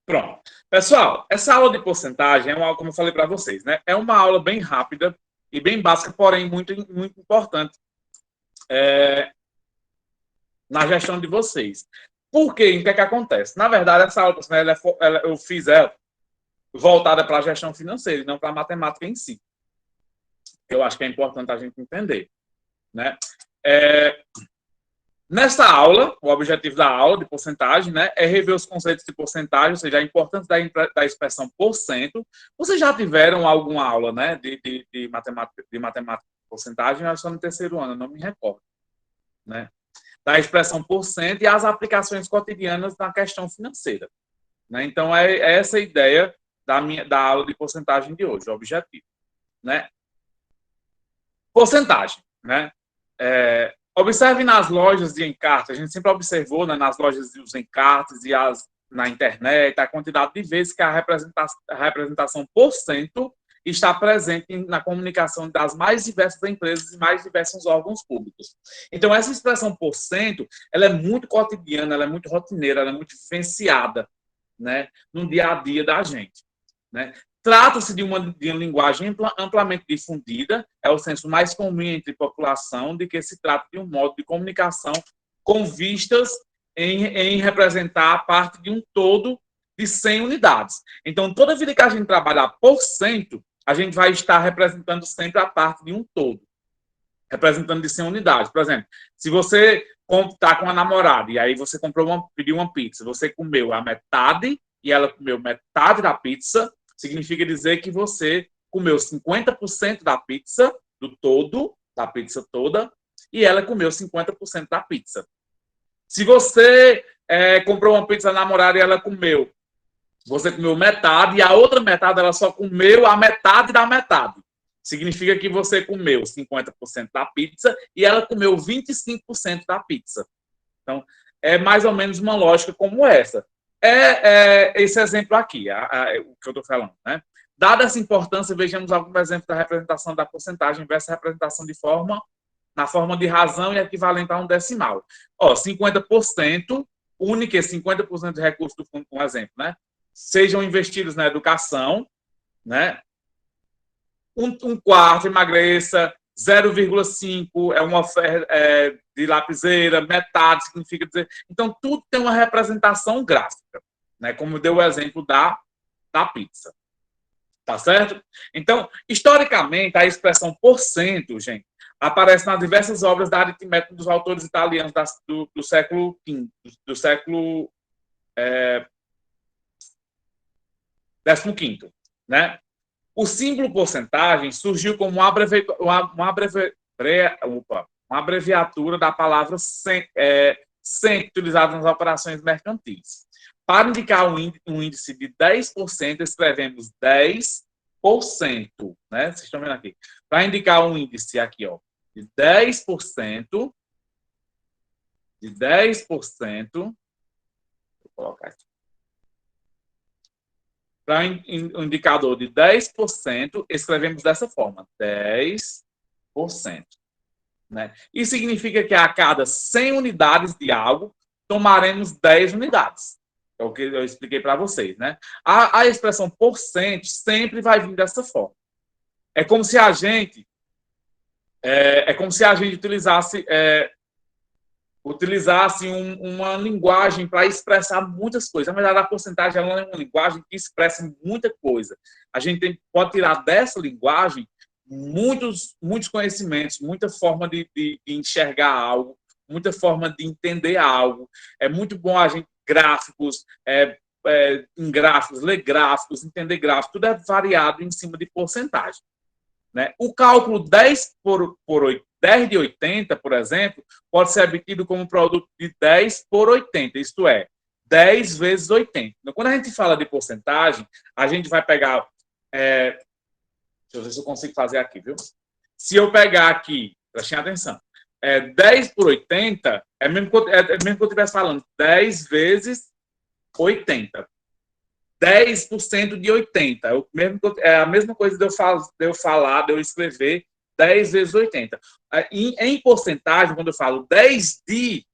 Pronto. Pessoal, essa aula de porcentagem é uma aula, como eu falei para vocês, né? É uma aula bem rápida e bem básica, porém muito, muito importante na gestão de vocês. Por quê? O que é que acontece? Na verdade, essa aula eu fiz ela voltada para a gestão financeira e não para a matemática em si. Eu acho que é importante a gente entender, né? Nesta aula, o objetivo da aula de porcentagem, né, é rever os conceitos de porcentagem, ou seja, a importância da expressão por cento. Vocês já tiveram alguma aula, né, de matemática de porcentagem? Eu só no terceiro ano, não me recordo, né? Da expressão por cento e as aplicações cotidianas na questão financeira, né? Então, é essa a ideia da aula de porcentagem de hoje, o objetivo, né? Porcentagem, né? Observe nas lojas de encarte, a gente sempre observou, né, nas lojas dos encartes e na internet, a quantidade de vezes que a representação por cento está presente na comunicação das mais diversas empresas e mais diversos órgãos públicos. Então, essa expressão por cento, ela é muito cotidiana, ela é muito rotineira, ela é muito vivenciada, né, no dia a dia da gente, né? Trata-se de uma linguagem amplamente difundida, é o senso mais comum entre a população de que se trata de um modo de comunicação com vistas em representar a parte de um todo de 100 unidades. Então, toda vida que a gente trabalhar por cento, a gente vai estar representando sempre a parte de um todo, representando de 100 unidades. Por exemplo, se você está com a namorada e aí você pediu uma pizza, você comeu a metade e ela comeu metade da pizza, significa dizer que você comeu 50% da pizza, do todo, da pizza toda, e ela comeu 50% da pizza. Se você comprou uma pizza namorada e ela comeu, você comeu metade, e a outra metade ela só comeu a metade da metade. Significa que você comeu 50% da pizza e ela comeu 25% da pizza. Então, é mais ou menos uma lógica como essa. Esse exemplo aqui, o que eu estou falando, né? Dada essa importância, vejamos alguns exemplos da representação da porcentagem versus a representação na forma de razão e equivalente a um decimal. 50%, única 50% de recursos do fundo, um exemplo, né? Sejam investidos na educação, né? Um quarto emagreça, 0,5 é uma oferta de lapiseira, metade significa dizer... Então, tudo tem uma representação gráfica, né? Como deu o exemplo da pizza. Tá certo? Então, historicamente, a expressão por cento, gente, aparece nas diversas obras da aritmética dos autores italianos do século V, do século XV, né? O símbolo porcentagem surgiu como uma abreviatura da palavra cento, utilizada nas operações mercantis. Para indicar um índice de 10%, escrevemos 10%, né? Vocês estão vendo aqui. Para indicar um índice aqui, de 10%, vou colocar aqui. Para um indicador de 10%, escrevemos dessa forma, 10%. Né? Isso significa que a cada 100 unidades de algo, tomaremos 10 unidades. É o que eu expliquei para vocês. Né? A expressão por cento sempre vai vir dessa forma. É como se a gente utilizasse uma linguagem para expressar muitas coisas. Na verdade, a porcentagem ela é uma linguagem que expressa muita coisa. A gente pode tirar dessa linguagem muitos conhecimentos, muita forma de enxergar algo, muita forma de entender algo. É muito bom a gente gráficos, em gráficos, ler gráficos, entender gráficos, tudo é variado em cima de porcentagem. Né? O cálculo 10 de 80, por exemplo, pode ser obtido como produto de 10 por 80, isto é, 10 vezes 80. Então, quando a gente fala de porcentagem, a gente vai pegar... deixa eu ver se eu consigo fazer aqui, viu? Se eu pegar aqui, prestem atenção, 10 por 80, é mesmo que eu estivesse falando 10 vezes 80. 10% de 80. É a mesma coisa de eu escrever 10 vezes 80. Em porcentagem, quando eu falo 10 de,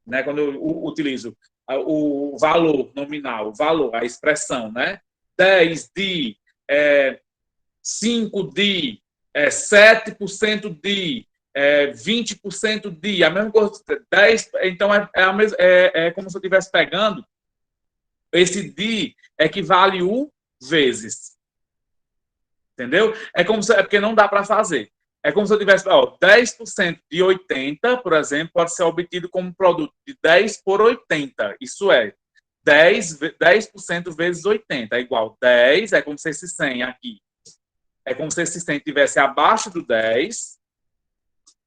né, quando eu utilizo o valor nominal, o valor, a expressão, né? 10 de, 5 de, 7% de, 20% de, a mesma coisa, 10, então é como se eu estivesse pegando, esse de equivale o vezes, entendeu? É porque não dá para fazer. É como se eu tivesse, 10% de 80, por exemplo, pode ser obtido como produto de 10 por 80. Isso é 10% vezes 80 é igual 10, é como se esse 100 aqui. É como se esse 100 estivesse abaixo do 10,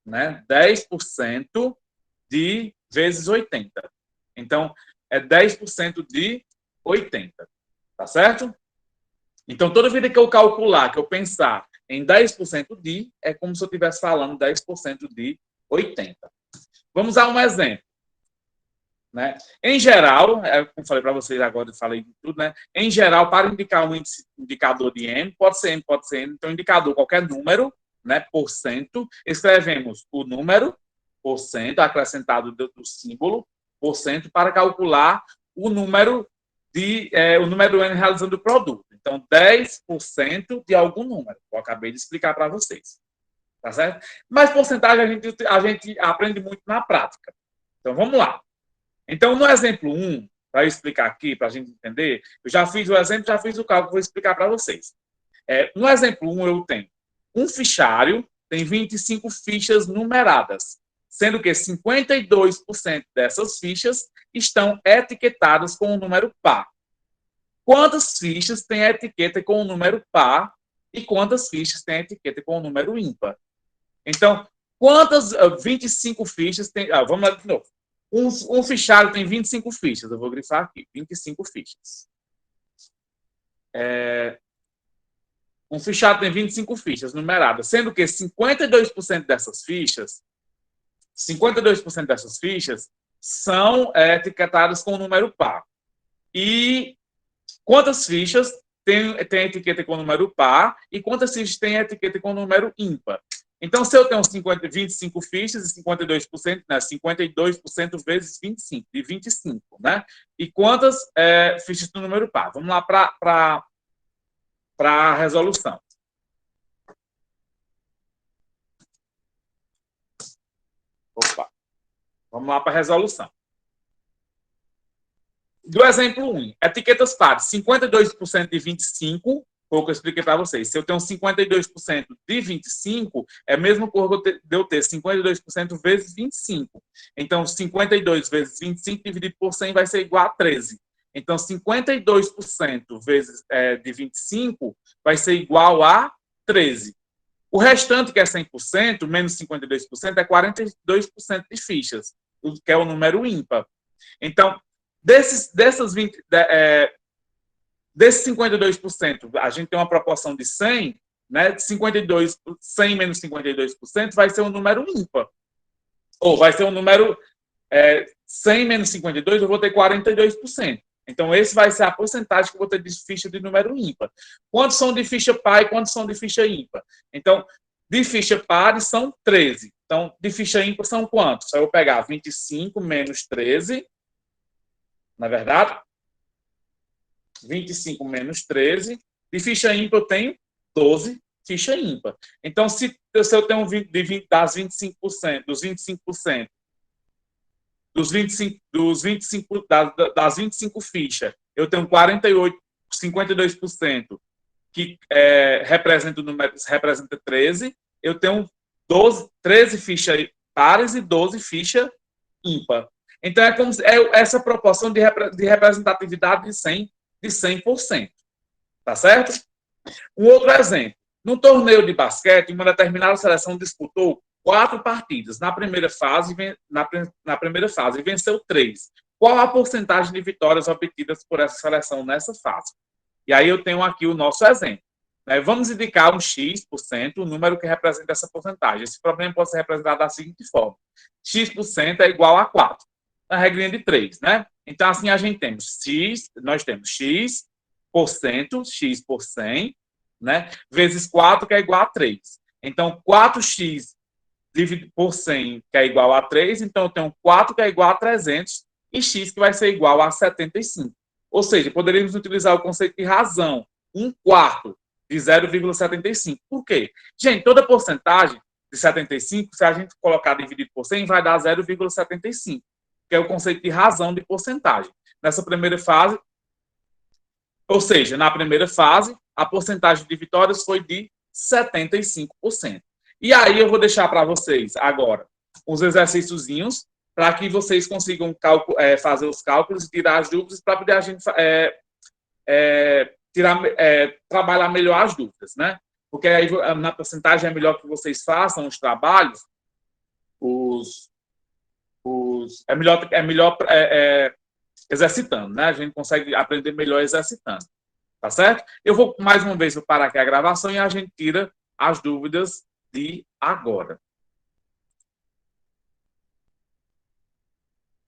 né? 10% de vezes 80. Então, é 10% de 80. Tá certo? Então, toda vida que eu calcular, que eu pensar em 10% de, é como se eu estivesse falando 10% de 80. Vamos a um exemplo. Né? Em geral, como falei para vocês agora, eu falei tudo, né? Em geral, para indicar um indicador de M, pode ser M, pode ser N, então indicador qualquer número, né? Porcento, escrevemos o número, porcento, acrescentado do símbolo, porcento, para calcular o número o número N realizando o produto. Então, 10% de algum número. Eu acabei de explicar para vocês. Tá certo? Mas porcentagem a gente aprende muito na prática. Então, vamos lá. Então, no exemplo 1, para eu explicar aqui, para a gente entender, eu já fiz o exemplo, já fiz o cálculo, vou explicar para vocês. No exemplo 1, eu tenho um fichário, tem 25 fichas numeradas, sendo que 52% dessas fichas estão etiquetadas com o número par. Quantas fichas tem a etiqueta com o número par e quantas fichas tem a etiqueta com o número ímpar? Então, quantas 25 fichas tem... vamos lá de novo. Um fichário tem 25 fichas. Eu vou grifar aqui, 25 fichas. Um fichário tem 25 fichas numeradas, sendo que 52% dessas fichas são etiquetadas com o número par. E quantas fichas tem etiqueta com o número par e quantas fichas tem etiqueta com o número ímpar? Então, se eu tenho 25 fichas e 52%, né? 52% vezes 25, de 25, né? E quantas fichas do número par? Vamos lá para a resolução. Opa. Vamos lá para a resolução. Do exemplo 1, etiquetas pares, 52% de 25, foi o que eu expliquei para vocês. Se eu tenho 52% de 25, é mesmo que eu ter 52% vezes 25. Então, 52 vezes 25 dividido por 100 vai ser igual a 13. Então, 52% vezes de 25 vai ser igual a 13. O restante, que é 100%, menos 52%, é 42% de fichas, que é o número ímpar. Então, desses 52%, a gente tem uma proporção de 100, né? 100 menos 52% vai ser um número ímpar. Ou vai ser um número 100 menos 52, eu vou ter 42%. Então, esse vai ser a porcentagem que eu vou ter de ficha de número ímpar. Quantos são de ficha par e quantos são de ficha ímpar? Então, de ficha par são 13. Então, de ficha ímpar são quantos? Eu vou pegar 25 menos 13, na verdade, 25 menos 13. De ficha ímpar eu tenho 12 ficha ímpar. Então, se eu tenho das 25%, dos 25%, das 25 fichas, eu tenho 52% que representa o número, representa 13, eu tenho 13 fichas pares e 12 fichas ímpar. Então, essa proporção de representatividade de 100%. Tá certo? Um outro exemplo. No torneio de basquete, uma determinada seleção disputou 4 partidas. Na primeira fase, venceu 3. Qual a porcentagem de vitórias obtidas por essa seleção nessa fase? E aí eu tenho aqui o nosso exemplo. Vamos indicar um X%, o número que representa essa porcentagem. Esse problema pode ser representado da seguinte forma. X% é igual a 4. Na regrinha de 3, né? Então, assim, a gente temos nós temos X%, X por 100, né? Vezes 4, que é igual a 3. Então, 4x dividido por 100, que é igual a 3. Então, eu tenho 4, que é igual a 300. e x que vai ser igual a 75. Ou seja, poderíamos utilizar o conceito de razão, 1/4 de 0,75. Por quê? Gente, toda porcentagem de 75, se a gente colocar dividido por 100, vai dar 0,75, que é o conceito de razão de porcentagem. Nessa primeira fase, ou seja, na primeira fase, a porcentagem de vitórias foi de 75%. E aí eu vou deixar para vocês agora uns exercíciozinhos para que vocês consigam fazer os cálculos e tirar as dúvidas para poder a gente trabalhar melhor as dúvidas, né? Porque aí na porcentagem é melhor que vocês façam os trabalhos, é melhor exercitando, né? A gente consegue aprender melhor exercitando, tá certo? Eu vou mais uma vez parar aqui a gravação e a gente tira as dúvidas de agora.